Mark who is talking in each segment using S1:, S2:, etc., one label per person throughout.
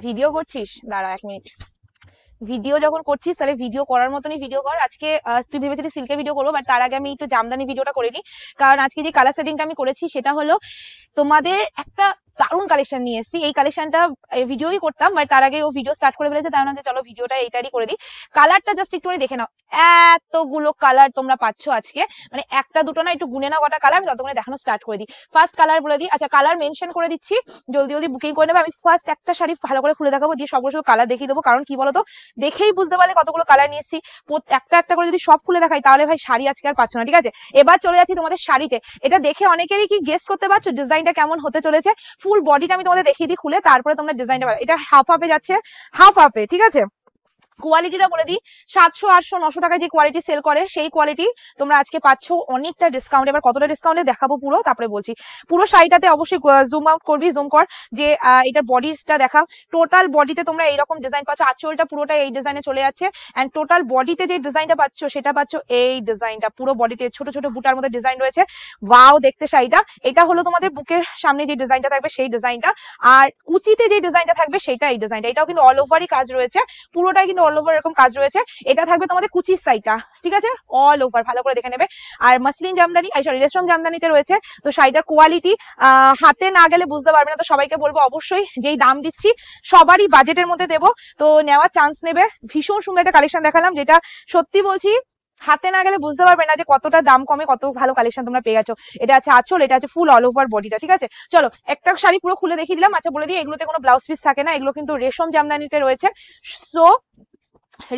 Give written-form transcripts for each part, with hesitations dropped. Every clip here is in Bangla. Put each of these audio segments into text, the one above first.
S1: ভিডিও করছিস? দাঁড়া 1 মিনিট। ভিডিও যখন করছিস তাহলে ভিডিও করার মতনই ভিডিও কর। আজকে তুই ভেবেছিলি সিল্কের ভিডিও করবো, বাট তার আগে আমি একটু জামদানি ভিডিওটা করে নিই। কারণ আজকে যে কালার সেটিংটা আমি করেছি সেটা হলো তোমাদের একটা দারুণ কালেকশন নিয়ে এসেছি। এই কালেকশনটা ভিডিওই করতাম, বাট তার আগে ও ভিডিও স্টার্ট করে ফেলেছে, তাই না যে চলো ভিডিওটা এইটারই করে দিই। কালারটা জাস্ট একটু দেখে নাও, এতগুলো কালার তোমরা পাচ্ছ আজকে, মানে একটা দুটো না, একটু গুনে নাও কটা কালার, আমি ততক্ষণে দেখানো স্টার্ট করে দিই। ফার্স্ট কালার বলে দিই, আচ্ছা কালার মেনশন করে দিচ্ছি, জলদি জলদি বুকিং করে নেবে। আমি ফার্স্ট একটা শাড়ি ভালো করে খুলে দেখাবো, দিয়ে সবগুলো কালার দেখিয়ে দেবো। কারণ কি বলতো, দেখেই বুঝতে পারলে কতগুলো কালার নিয়ে এসেছি। একটা একটা করে যদি সব খুলে দেখাই তাহলে ভাই শাড়ি আজকে আর পাচ্ছ না, ঠিক আছে? এবার চলে যাচ্ছি তোমাদের শাড়িতে। এটা দেখে অনেকেরই কি গেস করতে পারছো ডিজাইনটা কেমন হতে চলেছে। ফুল বডিটা আমি তোমাদের দেখিয়ে দিই খুলে, তারপরে তোমরা ডিজাইনটা পাবে। এটা হাফ হাফে যাচ্ছে, হাফ হাফে, ঠিক আছে? কোয়ালিটিটা বলে দিই, 700 800 900 টাকায় যে কোয়ালিটি সেল করে সেই কোয়ালিটি তোমরা আজকে পাচ্ছ অনেকটা ডিসকাউন্ট। এবার কতটা ডিসকাউন্টে দেখাবো পুরো, তারপরে বলছি। পুরো শাড়িটাতে অবশ্যই জুম আউট করবি, জুম কর, যে এটার বডিটা দেখা। টোটাল বডিতে তোমরা এইরকম ডিজাইন পাচ্ছ, আঁচলটা পুরোটা এই ডিজাইনে চলে যাচ্ছে। এন্ড টোটাল বডিতে যে ডিজাইনটা পাচ্ছ সেটা পাচ্ছ এই ডিজাইনটা, পুরো বডিতে ছোট ছোট বুটার মধ্যে ডিজাইন রয়েছে। ওয়াও দেখতে শাড়িটা। এটা হলো তোমাদের বুকের সামনে যে ডিজাইনটা থাকবে সেই ডিজাইনটা, আর কুচিতে যে ডিজাইনটা থাকবে সেটা এই ডিজাইনটা। এটাও কিন্তু অল ওভারই কাজ রয়েছে, পুরোটাই কিন্তু অল ওভার এরকম কাজ রয়েছে। এটা থাকবে তোমাদের কুচির সাইডটা, ঠিক আছে? অল ওভার ভালো করে দেখে নেবে। আর মাসলিন জামদানি, সরি রেশম জামদানিতে রয়েছে। তো শাড়িটার কোয়ালিটি হাতে না গেলে বুঝতে পারবে না। তো সবাইকে বলবো অবশ্যই যেই দাম দিচ্ছি সবারই বাজেটের মধ্যে দেবো, তো নেওয়ার চান্স নেবে। ভীষণ সুন্দর একটা কালেকশন দেখালাম, যেটা সত্যি বলছি হাতে না গেলে বুঝতে পারবে না যে কতটা দাম কমে কত ভালো কালেকশন তোমরা পেয়ে গেছো। এটা আছে আঁচল, এটা আছে ফুল অল ওভার বডিটা, ঠিক আছে? চলো একটা শাড়ি পুরো খুলে দেখিয়ে দিলাম। আচ্ছা বলে দিই, এগুলোতে কোনো ব্লাউজ পিস থাকে না, এগুলো কিন্তু রেশম জামদানিতে রয়েছে। সো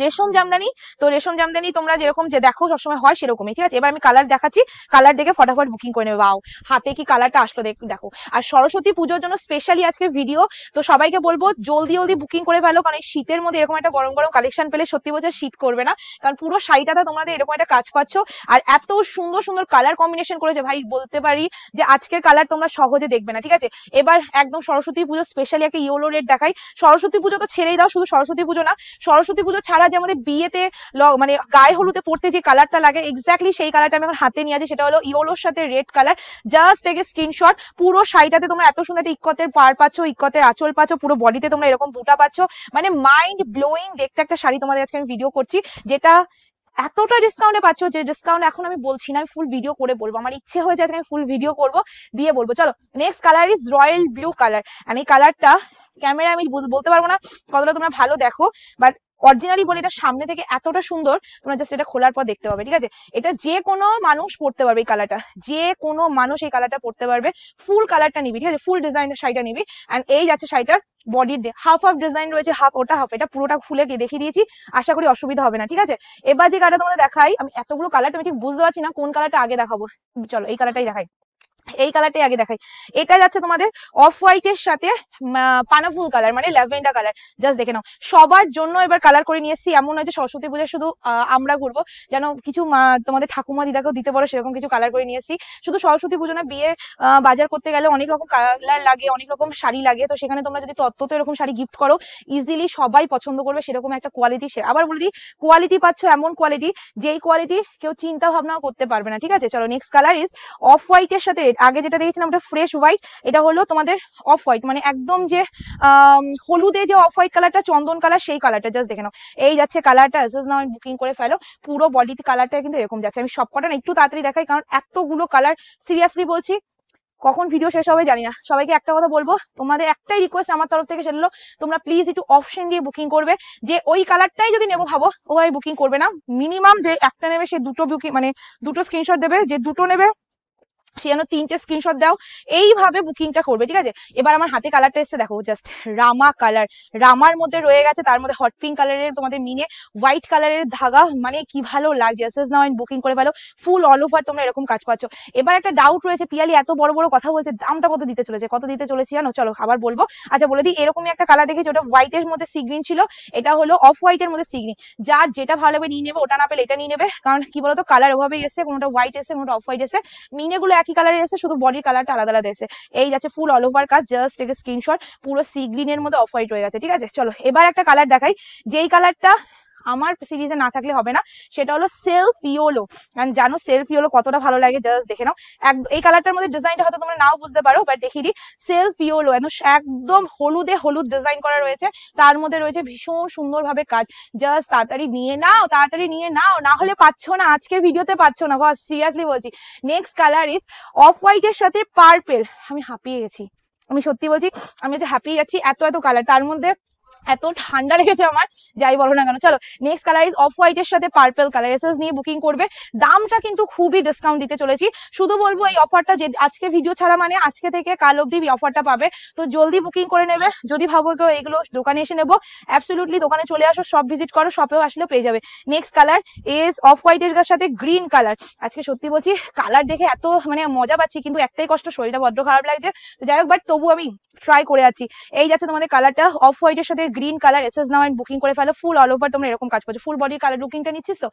S1: রেশম জামদানি, তো রেশম জামদানি তোমরা যেরকম যে দেখো সবসময় হয় সেরকমই, ঠিক আছে? এবার আমি কালার দেখাচ্ছি, কালার দেখে ফটাফট বুকিং করে নেবে। বাও হাতে কি কালারটা আসলো দেখো। আর সরস্বতী পুজোর জন্য স্পেশালি আজকের ভিডিও, তো সবাইকে বলবো জলদি জলদি বুকিং করে ফেলো। কারণ এই শীতের মধ্যে এরকম একটা গরম গরম কালেকশন পেলে সত্যি বলছে শীত করবে না। কারণ পুরো শাড়িটাতে তোমাদের এরকম একটা কাজ পাচ্ছ, আর এত সুন্দর সুন্দর কালার কম্বিনেশন করেছে ভাই, বলতে পারি যে আজকের কালার তোমরা সহজে দেখবে না, ঠিক আছে? এবার একদম সরস্বতী পুজো স্পেশালি একটা ইয়েলো রেড দেখাই। সরস্বতী পুজো তো ছেড়েই দাও, শুধু সরস্বতী পুজো না, সরস্বতী পুজো ছাড়া যে আমাদের বিয়েতে মানে গায়ে হলুদে পড়তে যে কালারটা লাগে এক্স্যাক্টলি সেই কালারটা আমি এখন হাতে নিয়ে আছি। সেটা হলো ইয়েলোর সাথে red colour. Just take a screenshot. পুরো শাড়িটাতে তোমরা এত সুন্দর একটা ইক্কতের পার পাচ্ছ, ইক্কতের আঁচল পাচ্ছ, পুরো বডিতে তোমরা এরকম বুটা পাচ্ছ, মানে মাইন্ড ব্লোয়িং দেখতে একটা শাড়ি তোমাদের আজকে আমি ভিডিও করছি, যেটা এতটা ডিসকাউন্টে পাচ্ছ যে ডিসকাউন্ট এখন আমি বলছি না, আমি ফুল ভিডিও করে বলবো। আমার ইচ্ছে হয়েছে আজকে আমি ফুল ভিডিও করবো, দিয়ে বলবো। চলো next colour is royal blue colour. আর এই কালারটা ক্যামেরা আমি বলতে পারবো না কতটা তোমরা ভালো দেখো, বাট অরিজিনালি বলে এটা সামনে থেকে এতটা সুন্দর, তোমরা জাস্ট এটা খোলার পর দেখতে পাবে, ঠিক আছে? এটা যে কোনো মানুষ পড়তে পারবে এই কালারটা, যে কোনো মানুষ এই কালারটা পড়তে পারবে। ফুল কালারটা নিবি, ঠিক আছে? ফুল ডিজাইনের শাড়িটা নিবি। এন্ড এই যাচ্ছে শাড়িটার বডির হাফ হাফ ডিজাইন রয়েছে, হাফ ওটা হাফ এটা, পুরোটা খুলে দেখিয়ে দিয়েছি, আশা করি অসুবিধা হবে না, ঠিক আছে? এবার যে কালারটা তোমাদের দেখাই, আমি এতগুলো কালারটা আমি ঠিক বুঝতে পারছি না কোন কালারটা আগে দেখাবো। চলো এই কালারটাই দেখাই, এই কালারটাই আগে দেখাই। এটা যাচ্ছে তোমাদের অফ হোয়াইটের সাথে পানাফুল কালার, মানে ল্যাভেন্ডার কালার। জাস্ট দেখে নাও, সবার জন্য এবার কালার করে নিয়ে এসেছি। এমন নয় যে সরস্বতী পুজোয় শুধু আমরা ঘুরবো, যেন কিছু তোমাদের ঠাকুমা দিদাকেও দিতে পারো, সেরকম কিছু কালার করে নিয়ে এসেছি। শুধু সরস্বতী পুজো না, বিয়ে বাজার করতে গেলে অনেক রকম কালার লাগে, অনেক রকম শাড়ি লাগে। তো সেখানে তোমরা যদি তত্ত্ব এরকম শাড়ি গিফট করো, ইজিলি সবাই পছন্দ করবে, সেরকম একটা কোয়ালিটি। আবার বলে দিই, কোয়ালিটি পাচ্ছ এমন কোয়ালিটি, যেই কোয়ালিটি কেউ চিন্তা ভাবনাও করতে পারবে না, ঠিক আছে? চলো নেক্সট কালার ইজ অফ হোয়াইটের সাথে আগে যেটা দেখেছিলাম ওটা ফ্রেশ হোয়াইট, এটা হলো তোমাদের অফ হোয়াইট, মানে একদম যে হলুদে যে অফ হোয়াইট কালারটা, চন্দন কালার, সেই কালারটা। জাস্ট দেখে নাও, এই যাচ্ছে কালারটা। নাও বুকিং করে ফেলো। পুরো বডিতে কালারটা কিন্তু এরকম যাচ্ছে। আমি সবকটা না একটু তাড়াতাড়ি দেখাই, কারণ এতগুলো কালার, সিরিয়াসলি বলছি কখন ভিডিও শেষ হবে জানি না। সবাইকে একটা কথা বলবো, তোমাদের একটাই রিকোয়েস্ট আমার তরফ থেকে, সেটা হলো তোমরা প্লিজ একটু অপশন দিয়ে বুকিং করবে, যে ওই কালারটাই যদি নেবো ভাবো ওই বুকিং করবে না। মিনিমাম যে একটা নেবে সে দুটো বুকিং, মানে দুটো স্ক্রিনশট দেবে, যে দুটো নেবে সে যেন 3টে স্ক্রিনশট দাও, এইভাবে বুকিংটা করবে, ঠিক আছে? এবার আমার হাতে কালারটা এসছে দেখো, জাস্ট রামা কালার। রামার মধ্যে রয়ে গেছে, তার মধ্যে হট পিঙ্ক কালারের তোমাদের মিনে হোয়াইট কালারের ধাগা, মানে কি ভালো লাগছে। নাও বুকিং করে ফেলো। ফুল অল ওভার তোমরা এরকম কাজ পাচ্ছ। এবার একটা ডাউট রয়েছে, পিয়ালি এত বড় বড় কথা বলছে, দামটা কত দিতে চলেছে, কত দিতে চলেছে জানো? চলো আবার বলবো। আচ্ছা বলে দিই, এরকমই একটা কালার দেখেছি, ওটা হোয়াইটের মধ্যে সি গ্রিন ছিল, এটা হলো অফ হোয়াইটের মধ্যে সি গ্রিন। যার যেটা ভালো লাগবে নিয়ে নেবে, ওটা না পেলে এটা নিয়ে নেবে। কারণ কি বলতো, কালার ওভাবেই এসে, কোনোটা হোয়াইট এসে, কোনোটা অফ হোয়াইট এসে, মিনে গুলো একই কালারে এসে, শুধু বডির কালারটা আলাদা আলাদা এসে। এই যাচ্ছে ফুল অল ওভার কাজ, জাস্ট একটা স্ক্রিনশট। পুরো সি গ্রিনের মধ্যে অফ হোয়াইট হয়ে গেছে, ঠিক আছে? চলো এবার একটা কালার দেখাই, যেই কালারটা আমার সিরিজে না থাকলে হবে না, সেটা হলো সেলফ ইয়োলো। জানো সেলফ ইয়োলো কতটা ভালো লাগে, জাস্ট দেখে নাও। এই কালারটার মধ্যে ডিজাইনটা হয়তো তোমরা নাও বুঝতে পারো, বাট দেখিয়ে দিই। সেলফ ইয়োলো একদম হলুদে হলুদ ডিজাইন করা রয়েছে, তার মধ্যে রয়েছে ভীষণ সুন্দর ভাবে কাজ। জাস্ট তাড়াতাড়ি নিয়ে নাও, তাড়াতাড়ি নিয়ে নাও, না হলে পাচ্ছ না, আজকের ভিডিওতে পাচ্ছ না, বাস সিরিয়াসলি বলছি। Next colour is of white এর সাথে পার্পেল। আমি হাঁপিয়ে গেছি, আমি সত্যি বলছি, আমি হচ্ছে হাঁপিয়ে যাচ্ছি, এত এত কালার, তার মধ্যে এত ঠান্ডা লেগেছে আমার, যাই বলো না কেন। চলো next colour is of white এর সাথে পার্পল কালার। এসএস নিয়ে বুকিং করবে, দামটা কিন্তু খুবই ডিসকাউন্ট দিতে চলেছি। শুধু বলবো এই অফারটা যে আজকে ভিডিও ছাড়া মানে আজকে থেকে কাল অব্দি অফারটা পাবে, তো জলদি বুকিং করে নেবে। যদি ভাবো কেউ এগুলো দোকানে এসে নেবো, অ্যাবসলিউটলি দোকানে চলে আসো, শপ ভিজিট করো, শপেও আসলেও পেয়ে যাবে। Next colour is of white এর সাথে গ্রিন কালার। আজকে সত্যি বলছি কালার দেখে এত মানে মজা পাচ্ছি, কিন্তু একটাই কষ্ট, শরীরটা বড্ড খারাপ লাগছে, তো যাই হোক, বাট তবু আমি ট্রাই করে আছি। এই যাচ্ছে তোমাদের কালারটা অফ হোয়াইট এর সাথে green colour. SS now and booking করে ফেলো, ফুল অল ওভার তোমরা এরকম কাজ পাচ্ছ, ফুল বডির কালার লুকিংটা নিচ্ছিস। তো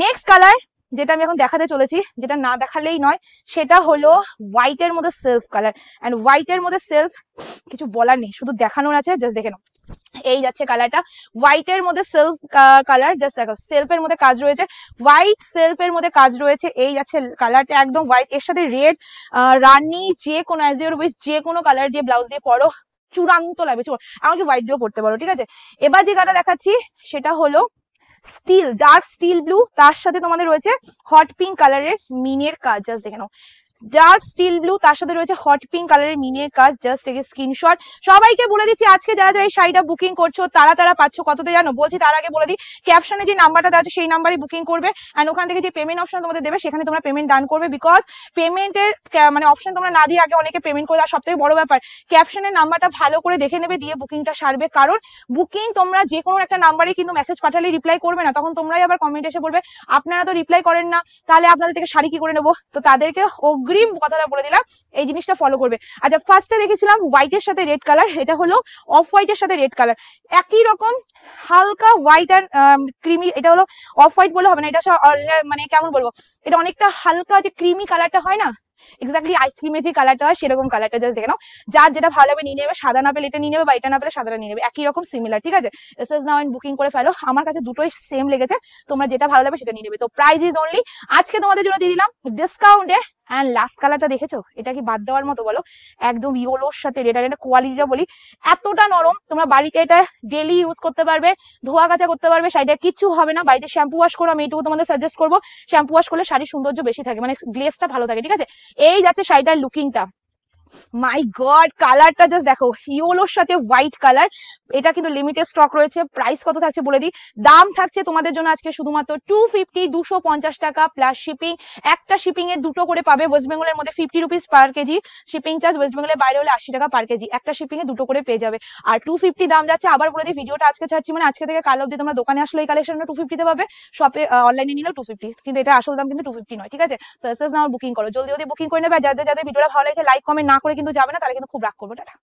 S1: নেক্সট কালার যেটা আমি এখন দেখাতে চলেছি, যেটা না দেখালেই নয়, সেটা হলো হোয়াইট এর মধ্যে সেলফ কালার। এন্ড হোয়াইট এর মধ্যে সেলফ কিছু বলার নেই, শুধু দেখানোর আছে, জাস্ট দেখে নাও। এই যাচ্ছে কালারটা হোয়াইট এর মধ্যে সেলফ কালার, জাস্ট দেখো সেলফের মধ্যে কাজ রয়েছে, হোয়াইট সেলফের মধ্যে কাজ রয়েছে। এই যাচ্ছে কালারটা একদম হোয়াইট এর সাথে রেড, রানি, যে কোনো অ্যাজ ইউর উইশ, যে কোনো কালার দিয়ে ব্লাউজ দিয়ে পরো, চূড়ান্ত লাগবে। আমাকে হোয়াইট দিয়েও পড়তে পারো, ঠিক আছে। এবার যে কালারটা দেখাচ্ছি সেটা হলো স্টিল, ডার্ক স্টিল ব্লু, তার সাথে তোমাদের রয়েছে হট পিঙ্ক কালারের মিনের কাজ, জাস্ট দেখে নাও। ডার্ক স্টিল ব্লু, তার সাথে রয়েছে হট পিঙ্ক কালারের মিনের কাজ, জাস্ট একে স্ক্রিনশট। সবাইকে বলে দিচ্ছি আজকে যারা যারা এই শাড়িটা বুকিং করছো তারা পাচ্ছ কততে জানো, বলছি তার আগে বলে দিই, ক্যাপশনে যে নাম্বারটা দেওয়া আছে সেই নাম্বারে বুকিং করবে, এন্ড ওখান থেকে যে পেমেন্ট অপশন তোমাদের দেবে সেখানে তোমরা পেমেন্ট ডান করবে। বিকজ পেমেন্টের মানে অপশন তোমরা না দিয়ে আগে অনেকে পেমেন্ট করে, আর সব থেকে বড় ব্যাপার ক্যাপশনের নাম্বারটা ভালো করে দেখে নেবে, দিয়ে বুকিংটা সারবে। কারণ বুকিং তোমরা যে কোনো একটা নাম্বারে কিন্তু মেসেজ পাঠালে রিপ্লাই করবে না, তখন তোমরাই আবার কমেন্ট এসে বলবে আপনারা তো রিপ্লাই করেন না, তাহলে আপনাদের থেকে শাড়ি কি করে নেবো। তো তাদেরকে অগ্রিম কথাটা বলে দিলাম, এই জিনিসটা ফলো করবে। আচ্ছা ফার্স্টে দেখেছিলাম হোয়াইটের সাথে রেড কালার, এটা হলো অফ হোয়াইটের সাথে রেড কালার, একই রকম হালকা হোয়াইট আর ক্রিমি। এটা হলো অফ হোয়াইট বলে হবে না, এটা মানে কেমন বলবো, এটা অনেকটা হালকা যে ক্রিমি কালারটা হয় না, এক্স্যাক্টলি আইসক্রিমের যে কালারটা হয় সেরকম কালারটা, জাস্ট দেখে নাও। যার যেটা ভালো লাগবে নিয়ে নেবে, সাদা না পেলে এটা নিয়ে নেবে, বা এটা না পেলে সাদাটা নিয়ে নেবে, একই রকম সিমিলার, ঠিক আছে। এসএস নাও এন্ড বুকিং করে ফেলো, আমার কাছে দুটোই সেম লেগেছে, তোমরা যেটা ভালো লাগবে সেটা নিয়ে নেবে। তো প্রাইস ইজ অনলি আজকে তোমাদের জন্য দিয়ে দিলাম ডিসকাউন্টে। এন্ড লাস্ট কালারটা দেখেছো, এটা কি বাদ দেওয়ার মতো বলো, একদম ইয়েলোর সাথে রেড। আর এটা কোয়ালিটিটা বলি, এতটা নরম, তোমরা বাড়িতে এটা ডেলি ইউজ করতে পারবে, ধোয়া কাচা করতে পারবে, শাড়িটা কিচ্ছু হবে না। বাড়িতে শ্যাম্পু ওয়াশ করো, আমি এইটুকু তোমাদের সাজেস্ট করবো, শ্যাম্পু ওয়াশ করলে শাড়ির সৌন্দর্য বেশি থাকে, মানে গ্লেজটা ভালো থাকে, ঠিক আছে। এই যাচ্ছে শাড়িটার লুকিংটা, মাই গড কালারটা জাস্ট দেখো, ইয়েলোর সাথে হোয়াইট কালার। এটা কিন্তু লিমিটেড স্টক রয়েছে। প্রাইস কত থাকছে বলে দিই, দাম থাকছে তোমাদের জন্য আজকে শুধুমাত্র 250, 250 টাকা প্লাস শিপিং। একটা শিপিং এ দুটো করে পাবে, ওয়েস্ট বেঙ্গলের মধ্যে 50 rupees per KG shipping charge, West বেঙ্গলের বাইরে হলে 80 টাকা পার কেজি, একটা শিপিং এ দুটো করে পেয়ে যাবে। আর 250 দাম যাচ্ছে, আবার বলে দিই ভিডিওটা আজকে ছাড়ছি মানে আজকে থেকে কাল অব্দি তোমরা দোকানে আসলে এই কালেকশনটা 250 তে পাবে, শপে অনলাইনে নিলেও 250, কিন্তু এটা আসল দাম কিন্তু 250 নয়, ঠিক আছে। সো এসএস নাও বুকিং করো, জলদি জলদি বুকিং করে নেবে। যাদের যাদের ভিডিওটা ভালো লাগছে লাইক কমেন্ট না করে কিন্তু যাবে না, তাহলে কিন্তু খুব রাগ করবো। টাটা।